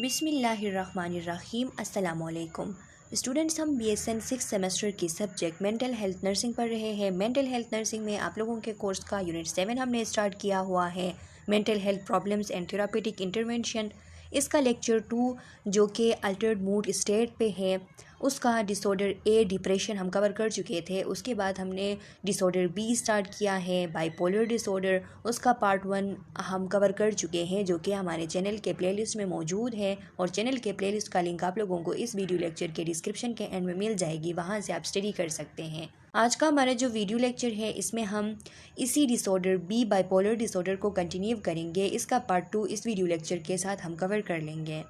बिस्मिल्लाहिर्रहमानिर्रहीम अस्सलामुअलैकुम स्टूडेंट्स, हम BSN 6 सेमेस्टर की सब्जेक्ट मेंटल हेल्थ नर्सिंग पढ़ रहे हैं। मेंटल हेल्थ नर्सिंग में आप लोगों के कोर्स का यूनिट 7 हमने स्टार्ट किया हुआ है, mental health problems and therapeutic intervention. इसका लेक्चर 2 जो कि अल्टर्ड मूड स्टेट पे है, उसका डिसऑर्डर ए डिप्रेशन हम कवर कर चुके थे। उसके बाद हमने डिसऑर्डर बी स्टार्ट किया है, बाइपोलर डिसऑर्डर। उसका पार्ट 1 हम कवर कर चुके हैं जो कि हमारे चैनल के प्लेलिस्ट में मौजूद है, और चैनल के प्लेलिस्ट का लिंक आप लोगों को इस वीडियो लेक्चर के डिस्क्रिप्शन के एंड में मिल जाएगी, वहाँ से आप स्टडी कर सकते हैं। आज का हमारा जो वीडियो लेक्चर है, इसमें हम इसी डिसऑर्डर बी बाइपोलर डिसऑर्डर को कंटिन्यू करेंगे। इसका पार्ट 2 इस वीडियो लेक्चर के साथ हम कवर कर लेंगे।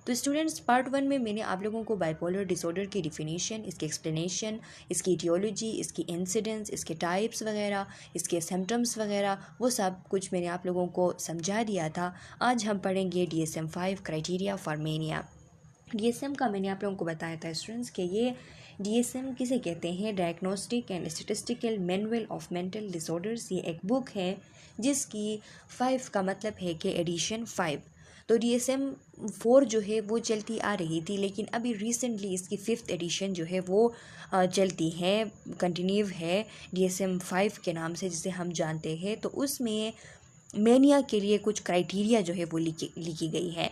तो स्टूडेंट्स, पार्ट 1 में मैंने आप लोगों को बाइपोलर डिसऑर्डर की डिफिनीशन, इसकी एक्सप्लेनेशन, इसकी इटियोलॉजी, इसकी इंसिडेंट्स, इसके टाइप्स वगैरह, इसके सिम्टम्स वगैरह, वो सब कुछ मैंने आप लोगों को समझा दिया था। आज हम पढ़ेंगे DSM-5 criteria for mania. DSM का मैंने आप लोगों को बताया था स्टूडेंट्स कि ये DSM किसे कहते हैं, diagnostic and statistical manual of mental disorders. ये एक बुक है जिसकी 5 का मतलब है कि एडिशन 5। तो DSM-4 जो है वो चलती आ रही थी, लेकिन अभी रिसेंटली इसकी 5th एडिशन जो है वो चलती है, कंटिन्यू है DSM-5 के नाम से जिसे हम जानते हैं। तो उसमें मेनिया के लिए कुछ क्राइटेरिया जो है वो लिखी गई है।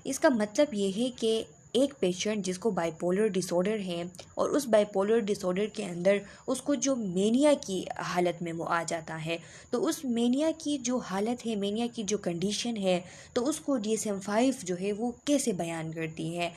इसका मतलब ये है कि एक पेशेंट जिसको बाइपोलर डिसऑर्डर है और उस बाइपोलर डिसऑर्डर के अंदर उसको जो मेनिया की हालत में वो आ जाता है, तो उस मेनिया की जो हालत है, मेनिया की जो कंडीशन है, तो उसको DSM-5 जो है वो कैसे बयान करती है।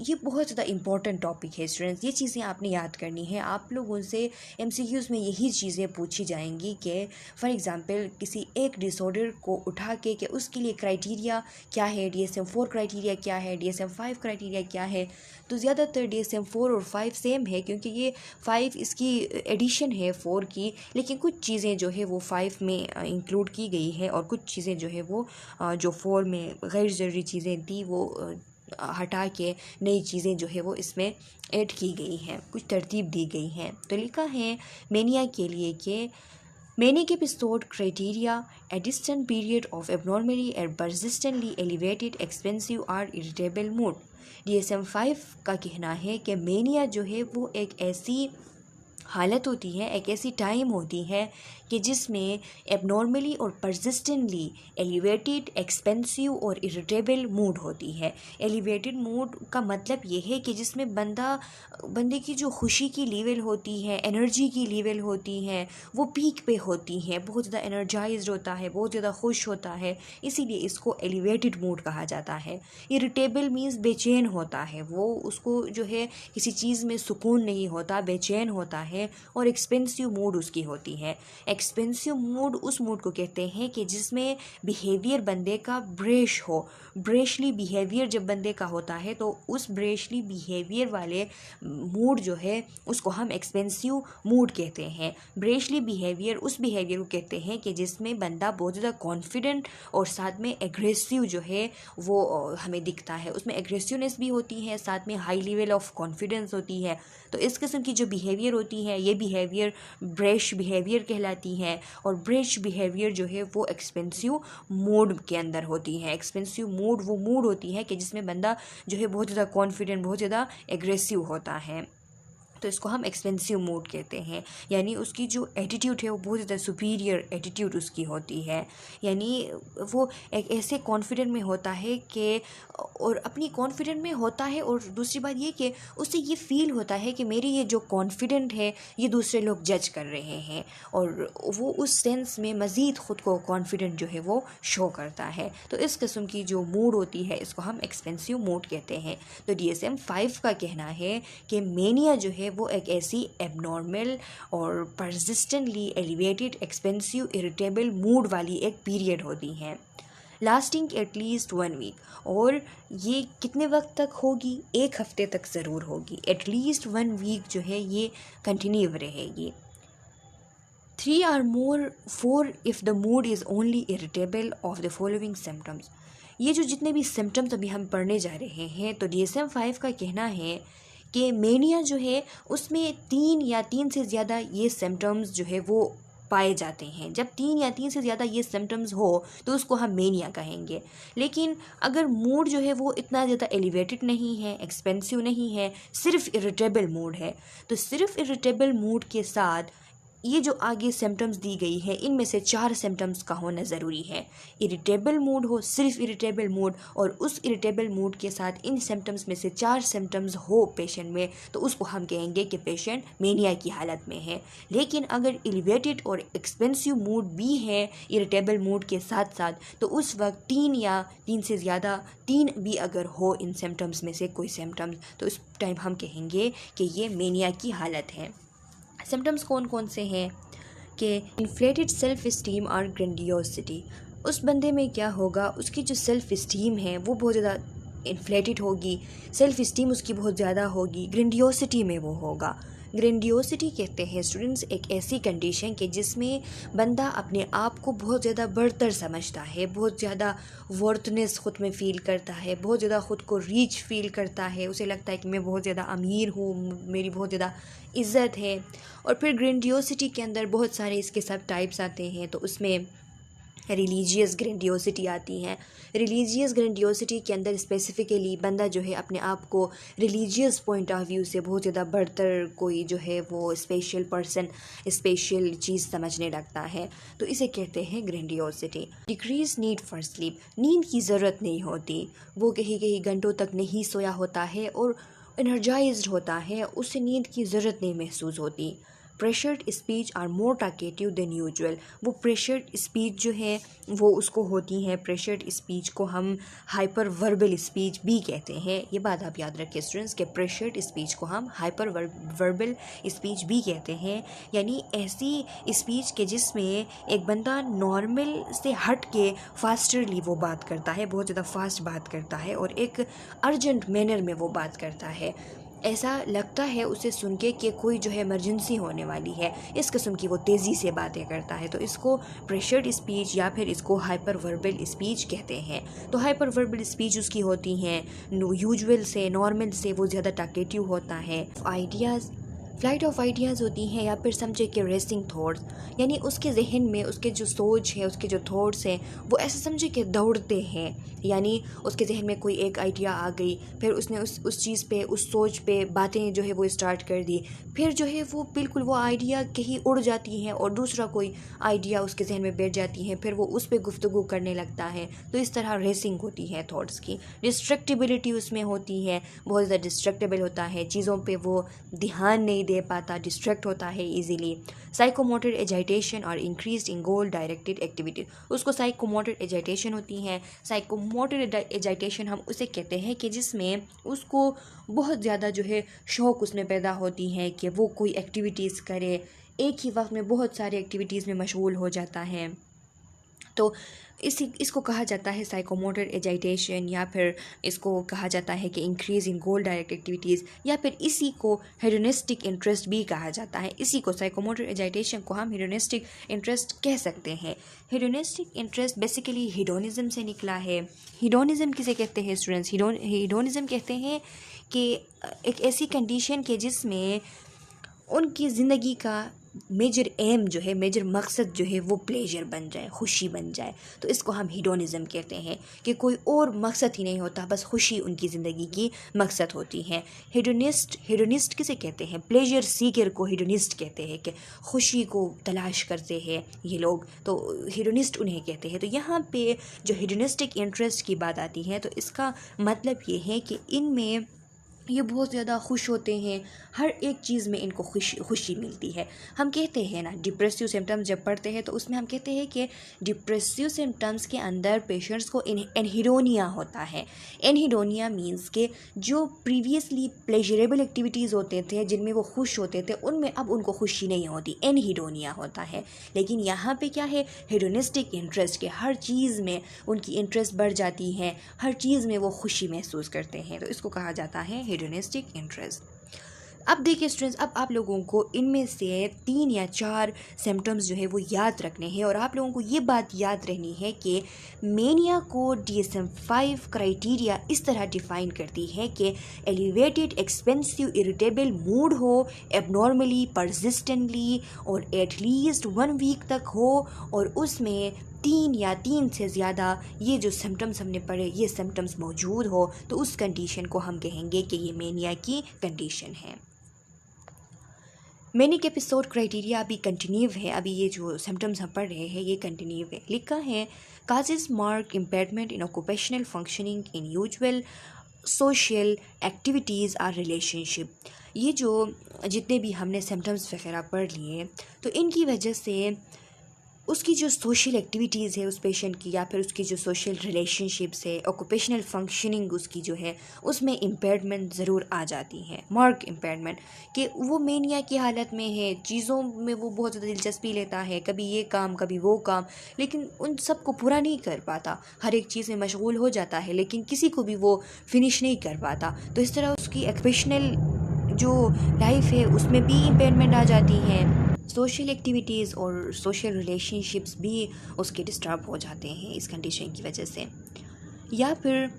ये बहुत ज़्यादा इम्पॉर्टेंट टॉपिक है स्टूडेंट्स, ये चीज़ें आपने याद करनी है। आप लोगों से MCQs में यही चीज़ें पूछी जाएंगी कि फॉर एग्ज़ाम्पल किसी एक डिसऑर्डर को उठा के कि उसके लिए क्राइटेरिया क्या है, DSM-4 क्राइटेरिया क्या है, DSM-5 क्राइटेरिया क्या है। तो ज़्यादातर DSM-4 और 5 सेम है, क्योंकि ये 5 इसकी एडिशन है 4 की, लेकिन कुछ चीज़ें जो है वो 5 में इंक्लूड की गई है, और कुछ चीज़ें जो है वो जो 4 में गैर ज़रूरी चीज़ें थी वो हटा के नई चीज़ें जो है वो इसमें ऐड की गई हैं, कुछ तरतीब दी गई हैं। तो लिखा है मेनिया के लिए कि Manic episode criteria: a distant period of abnormally and persistently elevated, expensive or irritable mood। DSM-5 का कहना है कि मेनिया जो है वो एक ऐसी हालत होती है, एक ऐसी टाइम होती है कि जिसमें एबनॉर्मली और परसिस्टेंटली एलिवेटेड, एक्सपेंसिव और इरिटेबल मूड होती है। एलिवेटेड मूड का मतलब ये है कि जिसमें बंदे की जो खुशी की लेवल होती है, एनर्जी की लेवल होती है, वो पीक पे होती है, बहुत ज़्यादा एनर्जाइज्ड होता है, बहुत ज़्यादा खुश होता है, इसीलिए इसको एलिवेटेड मूड कहा जाता है। इरिटेबल मीन्स बेचैन होता है, वो उसको जो है किसी चीज़ में सुकून नहीं होता, बेचैन होता है। और एक्सपेंसिव मूड उसकी होती है। एक्सपेंसिव मूड उस मूड को कहते हैं कि जिसमें बिहेवियर बंदे का ब्रेश हो, ब्रेशली बिहेवियर जब बंदे का होता है, तो उस ब्रेशली बिहेवियर वाले मूड जो है उसको हम एक्सपेंसिव मूड कहते हैं। ब्रेशली बिहेवियर उस बिहेवियर को कहते हैं कि जिसमें बंदा बहुत ज़्यादा कॉन्फिडेंट और साथ में एग्रेसिव जो है वो हमें दिखता है, उसमें एग्रेसिवनेस भी होती है, साथ में हाई लेवल ऑफ कॉन्फिडेंस होती है। तो इस किस्म की जो बिहेवियर होती है, ये बिहेवियर ब्रेश बिहेवियर कहलाती है, और ब्रेश बिहेवियर जो है वो एक्सपेंसिव मूड के अंदर होती है। एक्सपेंसिव मूड वो मूड होती है कि जिसमें बंदा जो है बहुत ज़्यादा कॉन्फिडेंट, बहुत ज़्यादा एग्रेसिव होता है, तो इसको हम एक्सपेंसिव मूड कहते हैं। यानी उसकी जो एटीट्यूड है वो बहुत ज़्यादा सुपीरियर एटीट्यूड उसकी होती है, यानी वो एक ऐसे कॉन्फिडेंट में होता है कि, और अपनी कॉन्फिडेंट में होता है, और दूसरी बात ये कि उससे ये फील होता है कि मेरी ये जो कॉन्फिडेंट है ये दूसरे लोग जज कर रहे हैं, और वो उस सेंस में मज़ीद ख़ुद को कॉन्फिडेंट जो है वो शो करता है। तो इस किस्म की जो मूड होती है इसको हम एक्सपेंसिव मूड कहते हैं। तो DSM-5 का कहना है कि मेनिया जो है वो एक ऐसी एबनॉर्मल और persistently elevated, expensive, irritable mood वाली एक पीरियड होती है, लास्टिंग एटलीस्ट 1 वीक। और ये कितने वक्त तक होगी? 1 हफ्ते तक ज़रूर होगी। एटलीस्ट 1 वीक जो है ये कंटिन्यू रहेगी। 3 or more 4 if the mood is only irritable of the following symptoms। ये जो जितने भी सिम्टम्स अभी हम पढ़ने जा रहे हैं, तो DSM-5 का कहना है कि मेनिया जो है उसमें 3 या 3 से ज़्यादा ये सिम्टम्स जो है वो पाए जाते हैं। जब 3 या 3 से ज़्यादा ये सिम्टम्स हो तो उसको हम मेनिया कहेंगे। लेकिन अगर मूड जो है वो इतना ज़्यादा एलिवेटेड नहीं है, एक्सपेंसिव नहीं है, सिर्फ इरिटेबल मूड है, तो सिर्फ इरिटेबल मूड के साथ ये जो आगे सिम्टम्स दी गई है इनमें से 4 सिम्टम्स का होना ज़रूरी है। इरिटेबल मूड हो, सिर्फ इरिटेबल मूड, और उस इरिटेबल मूड के साथ इन सिम्टम्स में से 4 सिम्टम्स हो पेशेंट में, तो उसको हम कहेंगे कि पेशेंट मेनिया की हालत में है। लेकिन अगर एलिवेटेड और एक्सपेंसिव मूड भी है इरिटेबल मूड के साथ साथ, तो उस वक्त 3 या 3 से ज़्यादा 3 भी अगर हो इन सिम्टम्स में से कोई सिम्टम्स, तो उस टाइम हम कहेंगे कि ये मेनिया की हालत है। सिम्टम्स कौन कौन से हैं कि इन्फ्लेटेड सेल्फ इस्टीम और ग्रेंडियोसिटी। उस बंदे में क्या होगा, उसकी जो सेल्फ इस्टीम है वो बहुत ज़्यादा इन्फ्लेटेड होगी, सेल्फ इस्टीम उसकी बहुत ज़्यादा होगी, ग्रेंडियोसिटी में वो होगा। ग्रेंडियोसिटी कहते हैं स्टूडेंट्स एक ऐसी कंडीशन के जिसमें बंदा अपने आप को बहुत ज़्यादा बढ़तर समझता है, बहुत ज़्यादा वर्थनेस ख़ुद में फ़ील करता है, बहुत ज़्यादा ख़ुद को रीच फ़ील करता है, उसे लगता है कि मैं बहुत ज़्यादा अमीर हूँ, मेरी बहुत ज़्यादा इज़्ज़त है। और फिर ग्रेंडियोसिटी के अंदर बहुत सारे इसके सब टाइप्स आते हैं, तो उसमें रिलीजियस ग्रेंडियोसिटी आती हैं। रिलीजियस ग्रेंडियोसिटी के अंदर स्पेसिफ़िकली बंदा जो है अपने आप को रिलीजियस पॉइंट ऑफ व्यू से बहुत ज़्यादा बढ़तर कोई जो है वो स्पेशल पर्सन, स्पेशल चीज़ समझने लगता है, तो इसे कहते हैं ग्रेंडियोसिटी। डिक्रीज नीड फॉर स्लीप, नींद की ज़रूरत नहीं होती, वो कहीं कहीं घंटों तक नहीं सोया होता है और एनर्जाइज्ड होता है, उसे नींद की ज़रूरत नहीं महसूस होती। Pressured speech are more talkative than usual, वो प्रेशर्ड स्पीच जो है वो उसको होती हैं। प्रेशर्ड स्पीच को हम हाइपर वर्बल स्पीच भी कहते हैं, ये बात आप याद रखें स्टूडेंट्स के प्रेशर्ड स्पीच को हम हाइपर वर्बल स्पीच भी कहते हैं, यानी ऐसी स्पीच के जिसमें एक बंदा नॉर्मल से हट के फास्टरली वो बात करता है, बहुत ज़्यादा फास्ट बात करता है और एक अर्जेंट मैनर में वो बात करता है। ऐसा लगता है उसे सुन के कि कोई जो है इमरजेंसी होने वाली है, इस किस्म की वो तेज़ी से बातें करता है, तो इसको प्रेशर्ड स्पीच या फिर इसको हाइपर वर्बल स्पीच कहते हैं। तो हाइपर वर्बल स्पीच उसकी होती हैं यूजुअल से, नॉर्मल से वो ज़्यादा टाकेटिव होता है। आइडियाज़, फ्लाइट ऑफ आइडियाज़ होती हैं, या फिर समझे कि रेसिंग थॉट्स, यानी उसके जहन में उसके जो सोच है, उसके जो थॉट्स हैं वो ऐसे समझे कि दौड़ते हैं, यानी उसके जहन में कोई एक आइडिया आ गई, फिर उसने उस चीज़ पे, उस सोच पे बातें जो है वो स्टार्ट कर दी, फिर जो है वो बिल्कुल वो आइडिया कहीं उड़ जाती हैं और दूसरा कोई आइडिया उसके जहन में बैठ जाती है, फिर वो उस पर गुफ्तगू करने लगता है। तो इस तरह रेसिंग होती है थॉट्स की। डिस्ट्रैक्टिबिलिटी उसमें होती है, बहुत ज़्यादा डिस्ट्रैक्टेबल होता है, चीज़ों पे वो ध्यान नहीं दे पाता, डिस्ट्रैक्ट होता है इजीली। साइकोमोटर एजाइटेशन और increased in goal directed activity, उसको साइकोमोटर एजाइटेशन होती हैं। साइकोमोटर एजाइटेशन हम उसे कहते हैं कि जिसमें उसको बहुत ज़्यादा जो है शौक़ उसमें पैदा होती है कि वो कोई एक्टिविटीज़ करे, एक ही वक्त में बहुत सारी एक्टिविटीज़ में मशगूल हो जाता है, तो इसको कहा जाता है साइकोमोटर एजाइटेशन, या फिर इसको कहा जाता है कि increase in goal direct activities, या फिर इसी को हेडोनिस्टिक इंटरेस्ट भी कहा जाता है। इसी को साइकोमोटर एजाइटेशन को हम हेडोनिस्टिक इंटरेस्ट कह सकते हैं। हेडोनिस्टिक इंटरेस्ट बेसिकली हिडोनिज़म से निकला है। हिडोनिज़म किसे कहते हैं स्टूडेंट्स? हिडोनिज़म कहते हैं कि एक ऐसी कंडीशन के जिसमें उनकी ज़िंदगी का मेजर एम जो है, मेजर मकसद जो है वो प्लेजर बन जाए, खुशी बन जाए, तो इसको हम हिडोनिज़म कहते हैं कि कोई और मकसद ही नहीं होता, बस खुशी उनकी ज़िंदगी की मकसद होती है। हेडोनिस्ट किसे कहते हैं? प्लेजर सीकर को हेडोनिस्ट कहते हैं, कि खुशी को तलाश करते हैं ये लोग, तो हेडोनिस्ट उन्हें कहते हैं। तो यहाँ पे जो हेडोनिस्टिक इंटरेस्ट की बात आती है, तो इसका मतलब ये है कि इनमें ये बहुत ज़्यादा खुश होते हैं, हर एक चीज़ में इनको खुशी मिलती है। हम कहते हैं ना डिप्रेसिव सिम्टम्स जब पढ़ते हैं तो उसमें हम कहते हैं कि डिप्रेसिव सिम्टम्स के अंदर पेशेंट्स को एनहिडोनिया होता है। एनहिडोनिया मींस के जो प्रीवियसली प्लेजरेबल एक्टिविटीज़ होते थे, जिनमें वो खुश होते थे, उनमें अब उनको खुशी नहीं होती, एनहिडोनिया होता है। लेकिन यहाँ पे क्या है? हेडोनिस्टिक इंटरेस्ट, के हर चीज़ में उनकी इंटरेस्ट बढ़ जाती है, हर चीज़ में वो खुशी महसूस करते हैं, तो इसको कहा जाता है हेडोनिस्टिक इंटरेस्ट। अब देखिए स्टूडेंट्स, अब आप लोगों को इनमें से 3 या 4 सिम्टम्स जो है वो याद रखने हैं और आप लोगों को ये बात याद रहनी है कि मेनिया को DSM-5 क्राइटेरिया इस तरह डिफ़ाइन करती है कि एलिवेटेड एक्सपेंसिव इरिटेबल मूड हो, एबनॉर्मली परसिस्टेंटली और एटलीस्ट 1 वीक तक हो और उसमें 3 या 3 से ज़्यादा ये जो सिम्टम्स हमने पढ़े ये सिम्टम्स मौजूद हो, तो उस कंडीशन को हम कहेंगे कि ये मेनिया की कंडीशन है। मैनिक एपिसोड क्राइटेरिया अभी कंटिन्यू है, अभी ये जो सिम्टम्स हम पढ़ रहे हैं ये कंटिन्यू है। लिखा है causes mark impairment in occupational functioning in usual social activities or relationship. ये जो जितने भी हमने सिम्टम्स वगैरह पढ़ लिए तो इनकी वजह से उसकी जो सोशल एक्टिविटीज़ है उस पेशेंट की या फिर उसकी जो सोशल रिलेशनशिप्स है, ऑक्यूपेशनल फंक्शनिंग उसकी जो है उसमें इम्पेयरमेंट ज़रूर आ जाती है। मार्क इम्पेयरमेंट कि वो मेनिया की हालत में है, चीज़ों में वो बहुत ज़्यादा दिलचस्पी लेता है, कभी ये काम कभी वो काम, लेकिन उन सब को पूरा नहीं कर पाता, हर एक चीज़ में मशगूल हो जाता है लेकिन किसी को भी वो फिनिश नहीं कर पाता। तो इस तरह उसकी ऑक्यूपेशनल जो लाइफ है उसमें भी इम्पेयरमेंट आ जाती है, सोशल एक्टिविटीज़ और सोशल रिलेशनशिप्स भी उसके डिस्टर्ब हो जाते हैं इस कंडीशन की वजह से। या फिर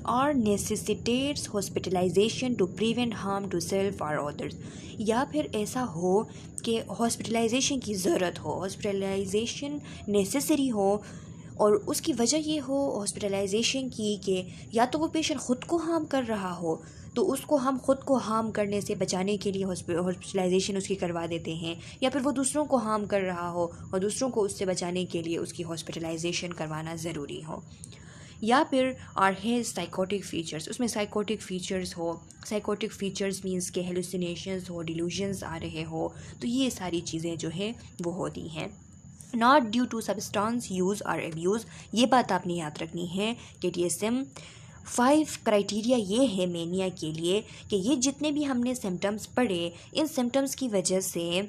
और necessitates hospitalisation to prevent harm to self और अदर्स, या फिर ऐसा हो कि हॉस्पिटलाइजेशन की ज़रूरत हो, हॉस्पिटलाइजेशन नेसेसरी हो और उसकी वजह ये हो हॉस्पिटलाइजेशन की कि या तो वो पेशेंट ख़ुद को हार्म कर रहा हो तो उसको हम ख़ुद को हार्म करने से बचाने के लिए हॉस्पिटलाइजेशन उसकी करवा देते हैं, या फिर वो दूसरों को हार्म कर रहा हो और दूसरों को उससे बचाने के लिए उसकी हॉस्पिटलाइजेशन करवाना ज़रूरी हो। या फिर और है साइकोटिक फ़ीचर्स, उसमें साइकोटिक फ़ीचर्स हो, साइकोटिक फ़ीचर्स मींस के हेलुसिनेशंस हो, डिल्यूजन्स आ रहे हो, तो ये सारी चीज़ें जो है वो होती हैं। Not due to substance use और एब्यूज़, ये बात आपने याद रखनी है कि DSM-5 क्राइटेरिया ये है मेनिया के लिए कि ये जितने भी हमने सिम्टम्स पढ़े इन सिम्टम्स की वजह से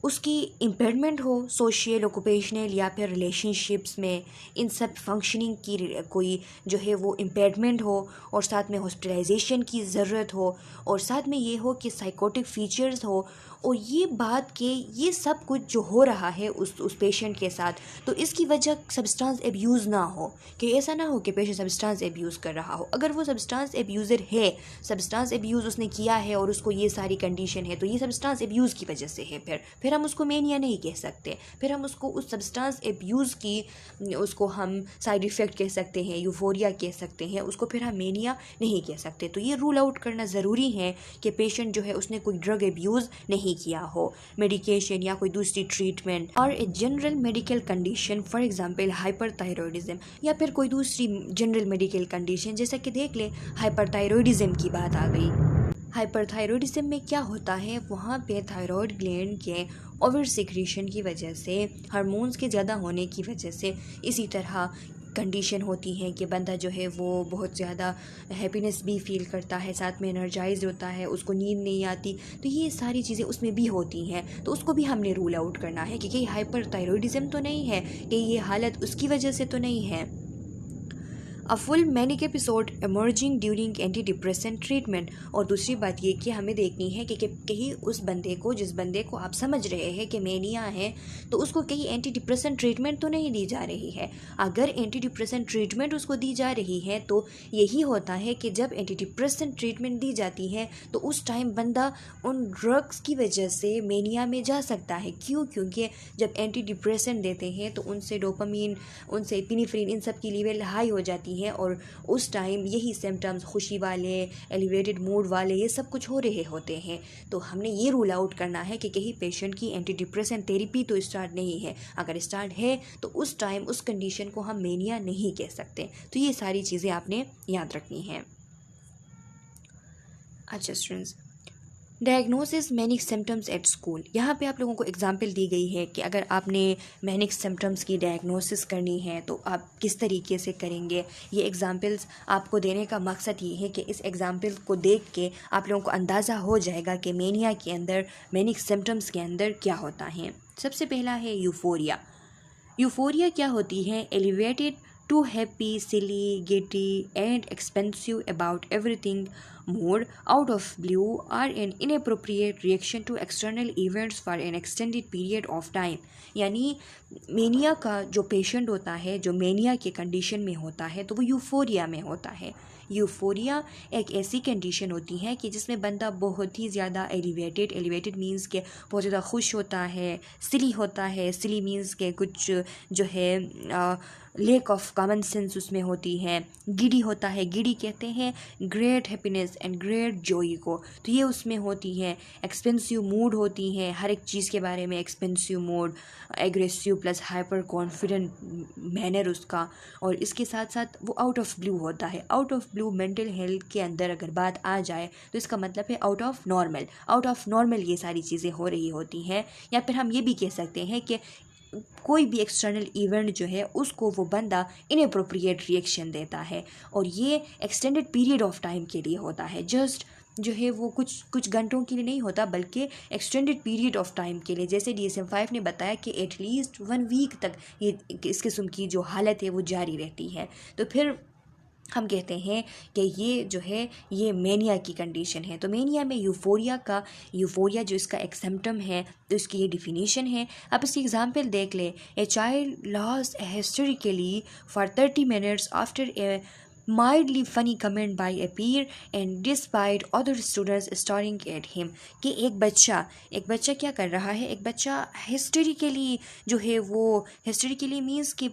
उसकी इम्पेयरमेंट हो सोशल ऑक्यूपेशनल या फिर रिलेशनशिप्स में, इन सब फंक्शनिंग की कोई जो है वो इम्पेयरमेंट हो और साथ में हॉस्पिटलाइजेशन की ज़रूरत हो और साथ में ये हो कि साइकोटिक फ़ीचर्स हो और ये बात कि ये सब कुछ जो हो रहा है उस पेशेंट के साथ, तो इसकी वजह सब्सटेंस एब्यूज़ ना हो, कि ऐसा ना हो कि पेशेंट सब्सटेंस एब्यूज़ कर रहा हो। अगर वो सब्सटेंस एब्यूज़र है, सब्सटेंस एब्यूज़ उसने किया है और उसको ये सारी कंडीशन है, तो ये सब्सटेंस एब्यूज़ की वजह से है, फिर हम उसको मेनिया नहीं कह सकते, फिर हम उसको उस सब्सटेंस एब्यूज़ की उसको हम साइड इफ़ेक्ट कह सकते हैं, यूफोरिया कह सकते हैं, उसको फिर हम मेनिया नहीं कह सकते। तो ये रूल आउट करना ज़रूरी है कि पेशेंट जो है उसने कोई ड्रग एब्यूज़ नहीं किया हो, मेडिकेशन या कोई दूसरी ट्रीटमेंट और a general medical condition for example hyperthyroidism या फिर कोई दूसरी जनरल मेडिकल कंडीशन, जैसा कि देख ले हाइपरथायरॉयडिज्म की बात आ गई। हाइपरथायरॉयडिज्म में क्या होता है, वहाँ पे थायराइड ग्लैंड के ओवर सिक्रीशन की वजह से, हार्मोन्स के ज़्यादा होने की वजह से इसी तरह कंडीशन होती है कि बंदा जो है वो बहुत ज़्यादा हैप्पीनेस भी फील करता है, साथ में एनर्जाइज होता है, उसको नींद नहीं आती, तो ये सारी चीज़ें उसमें भी होती हैं। तो उसको भी हमने रूल आउट करना है कि ये हाइपरथायरॉयडिज्म तो नहीं है, कि ये हालत उसकी वजह से तो नहीं है। A full manic episode emerging during anti depressant treatment, और दूसरी बात ये कि हमें देखनी है कि कहीं उस बंदे को, जिस बंदे को आप समझ रहे हैं कि मेनिया है, तो उसको कहीं एंटी डिप्रेसेंट ट्रीटमेंट तो नहीं दी जा रही है। अगर एंटी डिप्रेसेंट ट्रीटमेंट उसको दी जा रही है तो यही होता है कि जब एंटी डिप्रेसेंट ट्रीटमेंट दी जाती है तो उस टाइम बंदा उन ड्रग्स की वजह से मेनिया में जा सकता है। क्यों? क्योंकि जब एंटी डिप्रेसेंट देते हैं तो उनसे डोपामीन, उनसे एपिनेफ्रिन, इन सब की लेवल हाई हो जाती है और उस टाइम यही सिम्टम्स खुशी वाले, एलिवेटेड मूड वाले, ये सब कुछ हो रहे होते हैं। तो हमने ये रूल आउट करना है कि कहीं पेशेंट की एंटी डिप्रेसेंट थेरेपी तो स्टार्ट नहीं है, अगर स्टार्ट है तो उस टाइम उस कंडीशन को हम मेनिया नहीं कह सकते। तो ये सारी चीज़ें आपने याद रखनी हैं। अच्छा students, diagnosis manic symptoms at school, यहाँ पे आप लोगों को एग्जांपल दी गई है कि अगर आपने मैनिक सिम्टम्स की डायग्नोसिस करनी है तो आप किस तरीके से करेंगे। ये एग्जांपल्स आपको देने का मकसद ये है कि इस एग्जांपल को देख के आप लोगों को अंदाज़ा हो जाएगा कि मेनिया के अंदर, मैनिक सिम्टम्स के अंदर क्या होता है। सबसे पहला है यूफोरिया। यूफोरिया क्या होती है? एलिवेटेड टू हैप्पी, सिली, गिटी and expensive about everything mood, out of blue, or an inappropriate reaction to external events for an extended period of time। यानी मेनिया का जो पेशेंट होता है, जो मेनिया के कंडीशन में होता है, तो वो यूफोरिया में होता है। यूफोरिया एक ऐसी कंडीशन होती है कि जिसमें बंदा बहुत ही ज़्यादा एलिवेटेड मीन्स के बहुत ज़्यादा खुश होता है, सिली होता है। सिली मीन्स के कुछ जो है लेक ऑफ कॉमन सेंस उसमें होती है। गिडी होता है, गिडी कहते हैं great happiness and great Joy को, तो ये उसमें होती है। एक्सपेंसिव मूड होती है, हर एक चीज़ के बारे में expensive mood, aggressive plus hyper confident manner उसका। और इसके साथ साथ वो आउट ऑफ ब्लू होता है। Out of blue mental health के अंदर अगर बात आ जाए तो इसका मतलब है out of normal. Out of normal ये सारी चीज़ें हो रही होती हैं। या फिर हम ये भी कह सकते हैं कि कोई भी एक्सटर्नल इवेंट जो है उसको वो बंदा इनअप्रोप्रिएट रिएक्शन देता है, और ये एक्सटेंडेड पीरियड ऑफ टाइम के लिए होता है। जस्ट जो है वो कुछ घंटों के लिए नहीं होता, बल्कि एक्सटेंडेड पीरियड ऑफ टाइम के लिए। जैसे DSM-5 ने बताया कि एटलीस्ट 1 वीक तक ये इस किस्म की जो हालत है वो जारी रहती है। तो फिर हम कहते हैं कि ये जो है ये मेनिया की कंडीशन है। तो मेनिया में यूफोरिया जो इसका एक सिम्टम है, तो इसकी ये डिफिनीशन है। अब इसकी एग्जांपल देख ले। A child lost हिस्टेरिकली for 30 minutes after a mildly funny comment by a peer and despite other students staring at him। कि एक बच्चा क्या कर रहा है, एक बच्चा हिस्टेरिकली जो है वो हिस्टेरिकली मीन्स कि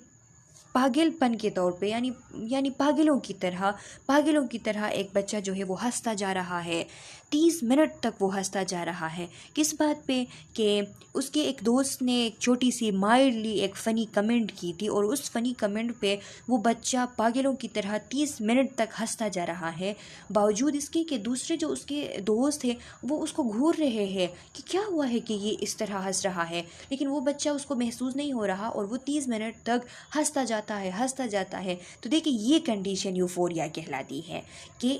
पागलपन के तौर पे, यानी पागलों की तरह एक बच्चा जो है वो हंसता जा रहा है। 30 मिनट तक वो हंसता जा रहा है। किस बात पे? कि उसके एक दोस्त ने एक छोटी सी माइल्डली एक फ़नी कमेंट की थी, और उस फ़नी कमेंट पे वो बच्चा पागलों की तरह 30 मिनट तक हंसता जा रहा है। बावजूद इसके कि दूसरे जो उसके दोस्त हैं वो उसको घूर रहे हैं कि क्या हुआ है कि ये इस तरह हंस रहा है, लेकिन वो बच्चा उसको महसूस नहीं हो रहा और वो 30 मिनट तक हंसता जाता है। तो देखिए ये कंडीशन यूफोरिया कहलाती है कि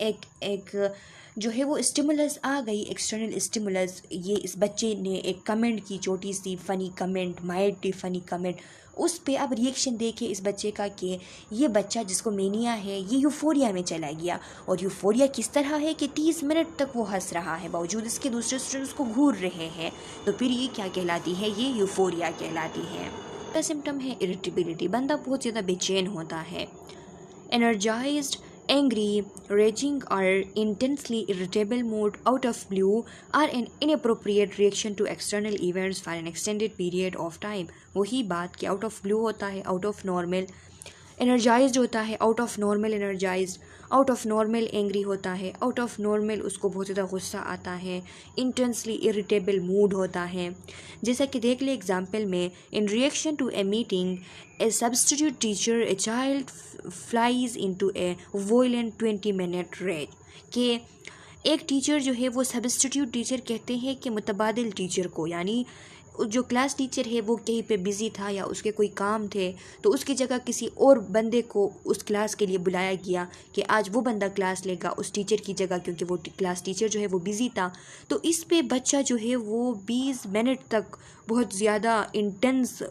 एक जो है वो स्टिमुलस आ गई, एक्सटर्नल स्टिमुलस। ये इस बच्चे ने एक कमेंट की, छोटी सी funny comment, mildly funny comment, उस पे अब रिएक्शन देखे इस बच्चे का कि ये बच्चा जिसको मेनिया है ये यूफोरिया में चला गया। और यूफोरिया किस तरह है कि 30 मिनट तक वो हंस रहा है, बावजूद इसके दूसरे स्टूडेंट उसको घूर रहे हैं। तो फिर ये क्या कहलाती है? ये यूफोरिया कहलाती है। का सिम्टम है इरिटेबिलिटी, बंदा बहुत ज़्यादा बेचैन होता है। Energised, angry, raging or intensely irritable mood out of blue are an inappropriate reaction to external events for an extended period of time। वही बात कि out of blue होता है out of normal, एनर्जाइज्ड होता है out of normal energised, out of normal angry होता है, out of normal उसको बहुत ज़्यादा गुस्सा आता है, इंटेंसली इरिटेबल मूड होता है। जैसा कि देख ले एग्जांपल में, in reaction to a meeting a substitute teacher a child flies into a violent 20-minute rage. कि एक टीचर जो है वो सब्स्टिट्यूट टीचर कहते हैं कि मुतबादिल टीचर को, यानी जो क्लास टीचर है वो कहीं पे बिज़ी था या उसके कोई काम थे, तो उसकी जगह किसी और बंदे को उस क्लास के लिए बुलाया गया कि आज वो बंदा क्लास लेगा उस टीचर की जगह, क्योंकि वो क्लास टीचर जो है वो बिज़ी था। तो इस पे बच्चा जो है वो 20 मिनट तक बहुत ज़्यादा इंटेंस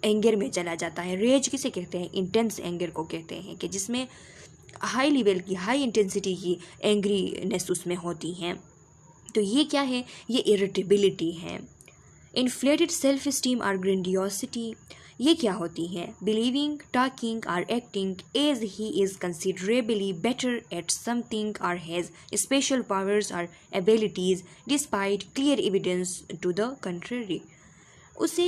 एंगर में चला जाता है। रेज किसे कहते हैं? इंटेंस एंगर को कहते हैं, कि जिसमें हाई लेवल की, हाई इंटेंसिटी की एंग्रीनेस उसमें होती हैं। तो ये क्या है? ये इरिटेबिलिटी है। इन्फ्लेटेड सेल्फ स्टीम और ग्रेंडियोसिटी, ये क्या होती है? बिलीविंग, टॉकिंग और acting as he is considerably better at something और हैज़ स्पेशल पावर्स और abilities despite clear evidence to the contrary. उसे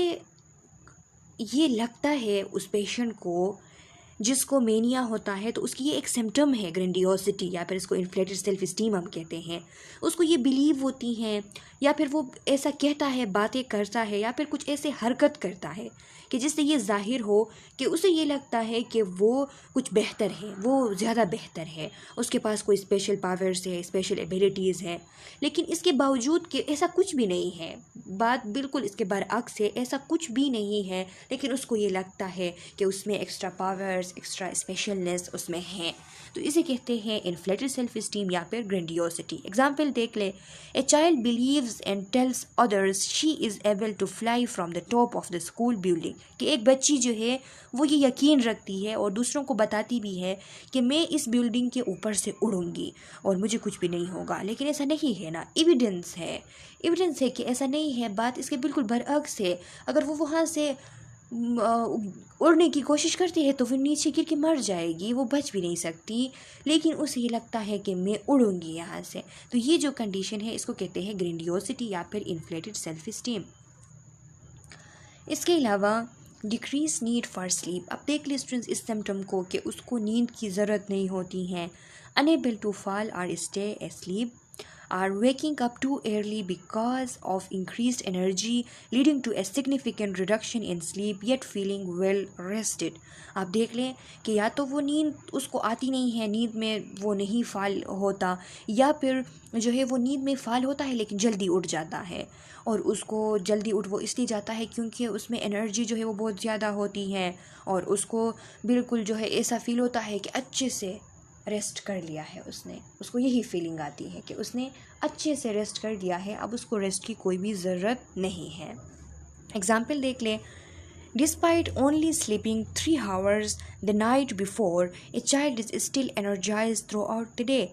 ये लगता है उस पेशेंट को जिसको मेनिया होता है, तो उसकी ये एक सिम्टम है ग्रेंडियोसिटी, या फिर इसको इन्फ्लेटेड सेल्फ स्टीम हम कहते हैं। उसको ये बिलीव होती हैं, या फिर वो ऐसा कहता है, बातें करता है, या फिर कुछ ऐसे हरकत करता है कि जिससे ये जाहिर हो कि उसे ये लगता है कि वो कुछ बेहतर है, वो ज़्यादा बेहतर है, उसके पास कोई स्पेशल पावर्स है, स्पेशल एबिलिटीज़ है। लेकिन इसके बावजूद कि ऐसा कुछ भी नहीं है, बात बिल्कुल इसके बरअक्स है, ऐसा कुछ भी नहीं है, लेकिन उसको ये लगता है कि उसमें एक्स्ट्रा पावर्स, रेयरनेस, एक्स्ट्रा स्पेशलनेस उसमें है। तो इसे कहते हैं इन्फ्लेटेड सेल्फ इस्टीम या फिर ग्रेंडियोसिटी। एग्जाम्पल देख ले, a child believes and tells others she is able to fly from the top of the school building. कि एक बच्ची जो है वो ये यकीन रखती है और दूसरों को बताती भी है कि मैं इस बिल्डिंग के ऊपर से उड़ूंगी और मुझे कुछ भी नहीं होगा। लेकिन ऐसा नहीं है ना, एविडेंस है कि ऐसा नहीं है। बात इसके बिल्कुल बरअक्स है। अगर वो वहाँ से उड़ने की कोशिश करती है तो फिर नीचे गिर के मर जाएगी, वो बच भी नहीं सकती। लेकिन उसे ये लगता है कि मैं उड़ूंगी यहाँ से। तो ये जो कंडीशन है इसको कहते हैं ग्रेंडियोसिटी या फिर इन्फ्लेटेड सेल्फ इस्टीम। इसके अलावा डिक्रीज नीड फॉर स्लीप। अब देख ले स्टूडेंट्स इस सिम्टम को कि उसको नींद की ज़रूरत नहीं होती है। अनेबल टू फॉल और stay asleep, are waking up too early because of increased energy leading to a significant reduction in sleep yet feeling well rested। आप देख लें कि या तो वो नींद उसको आती नहीं है, नींद में वो नहीं फाल होता, या फिर जो है वो नींद में फाल होता है लेकिन जल्दी उठ जाता है। और उसको जल्दी उठ वो इसलिए जाता है क्योंकि उसमें एनर्जी जो है वो बहुत ज़्यादा होती है और उसको बिल्कुल जो है ऐसा फील होता है कि अच्छे से रेस्ट कर लिया है उसने। उसको यही फीलिंग आती है कि उसने अच्छे से रेस्ट कर लिया है, अब उसको रेस्ट की कोई भी ज़रूरत नहीं है। एग्जाम्पल देख ले, despite only sleeping 3 hours the night before a child is still energise throughout the day.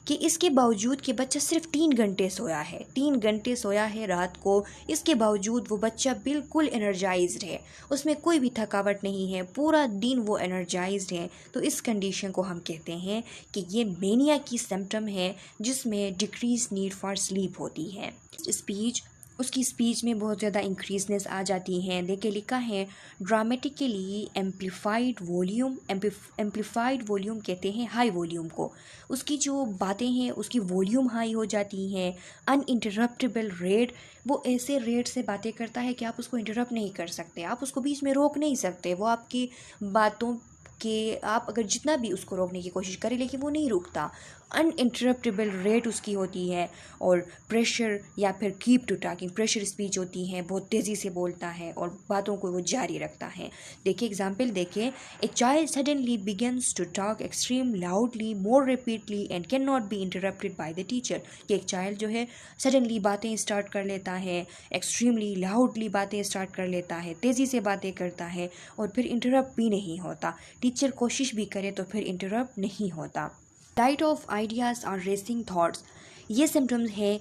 कि इसके बावजूद कि बच्चा सिर्फ 3 घंटे सोया है, 3 घंटे सोया है रात को, इसके बावजूद वो बच्चा बिल्कुल एनर्जाइज्ड है, उसमें कोई भी थकावट नहीं है, पूरा दिन वो एनर्जाइज्ड है। तो इस कंडीशन को हम कहते हैं कि ये मेनिया की सिम्टम है जिसमें डिक्रीज नीड फॉर स्लीप होती है। उसकी स्पीच में बहुत ज़्यादा इंक्रीजनेस आ जाती है। देखिए लिखा है dramatically amplified volume. Amplified volume कहते हैं हाई वॉल्यूम को। उसकी जो बातें हैं उसकी वॉल्यूम हाई हो जाती हैं। अनइंटरप्टेबल रेट, वो ऐसे रेट से बातें करता है कि आप उसको इंटरप्ट नहीं कर सकते, आप उसको बीच में रोक नहीं सकते। वो आपकी बातों कि आप अगर जितना भी उसको रोकने की कोशिश करें लेकिन वो नहीं रुकता। अनइंटरप्टेबल रेट उसकी होती है। और प्रेशर या फिर keep to talking, pressure speech होती है, बहुत तेज़ी से बोलता है और बातों को वो जारी रखता है। देखिए एग्जाम्पल देखिए, a child suddenly begins to talk extreme loudly more rapidly and can not be interrupted by the teacher. कि एक चाइल्ड जो है सडनली बातें स्टार्ट कर लेता है, एक्सट्रीमली लाउडली बातें स्टार्ट कर लेता है, तेज़ी से बातें करता है और फिर इंटरप्ट भी नहीं होता। टीचर कोशिश भी करे तो फिर इंटरप्ट नहीं होता। फ्लाइट ऑफ आइडियाज़ और रेसिंग थाट्स, ये सिम्टम्स है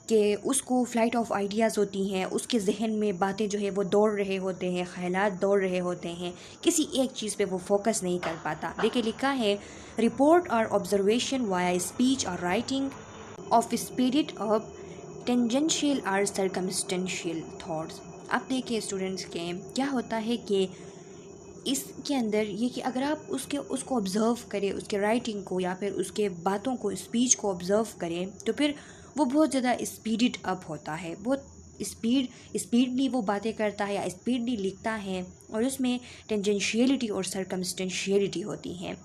कि उसको फ्लाइट ऑफ आइडियाज़ होती हैं, उसके जहन में बातें जो है वो दौड़ रहे होते हैं, ख्यालात दौड़ रहे होते हैं, किसी एक चीज़ पे वो फोकस नहीं कर पाता। देखिए लिखा है रिपोर्ट और ऑब्जर्वेशन वाया स्पीच और writing of spirit of tangential और सर्कमस्टेंशियल थाट्स। अब देखिए स्टूडेंट्स के क्या होता है कि इसके अंदर ये कि अगर आप उसको ऑब्ज़र्व करें, उसके राइटिंग को या फिर उसके बातों को, स्पीच को ऑब्ज़र्व करें तो फिर वो बहुत ज़्यादा स्पीडिड अप होता है, बहुत स्पीडली वो बातें करता है या स्पीडली लिखता है और उसमें टेंजेंशियलिटी और सर्कमस्टेंशियलिटी होती हैं।